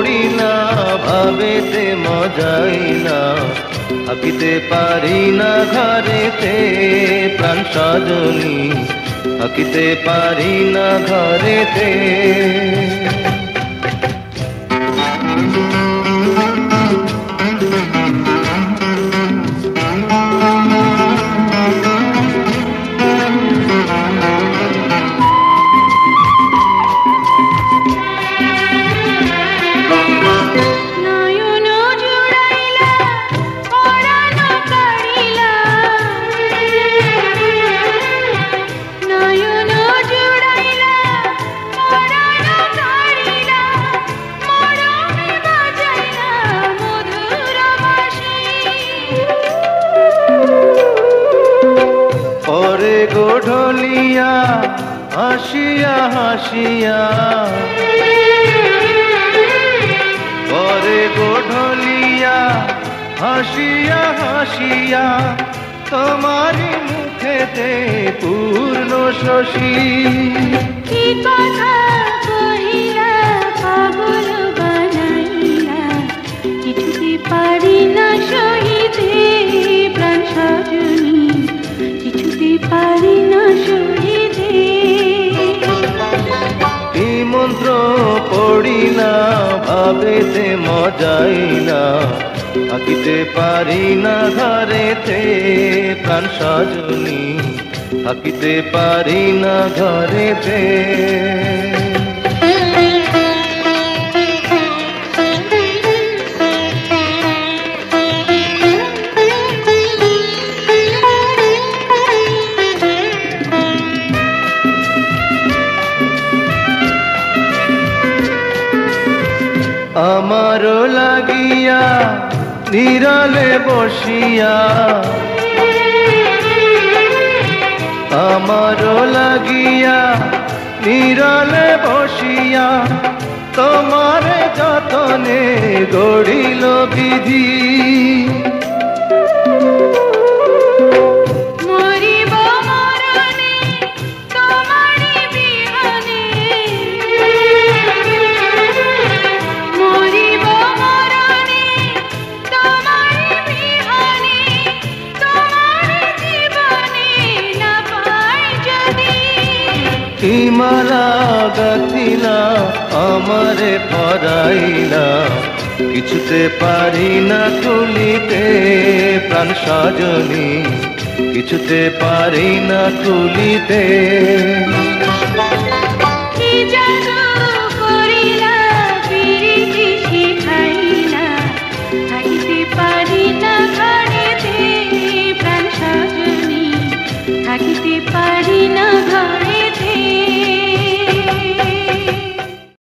পড়ি না ভাবেতে মজাইলা থাকিতে পারি না ঘরেতে প্রাণ সজনী থাকিতে পারি না ঘরেতে গোঢলিয়া হাসিয়া হাসিয়া পরে গোঢলিয়া হাসিয়া হাসিয়া তোমারি মুখেতে পূর্ণ শশী কি কথা কহিলা পাগল বানাইলা কিছুতে পারি না সহিতে প্রাণ সজনী কিছুতে পারি না সহিতে কি মন্ত্র পড়িলা ভাবেতে মজাইলা থাকিতে পারি না ঘরেতে প্রাণ সজনী থাকিতে পারি না ঘরেতে আমারো লাগিয়া নিরালে বসিয়া আমারো লাগিয়া নিরালে বসিয়া তোমার যতনে গড়িল বিধি মালা গাথিলা আমারে পরাইলা কিছুতে পারি না খুলিতে প্রাণ সজনী কিছুতে পারি না খুলিতে থাকিতে পারি না ঘরে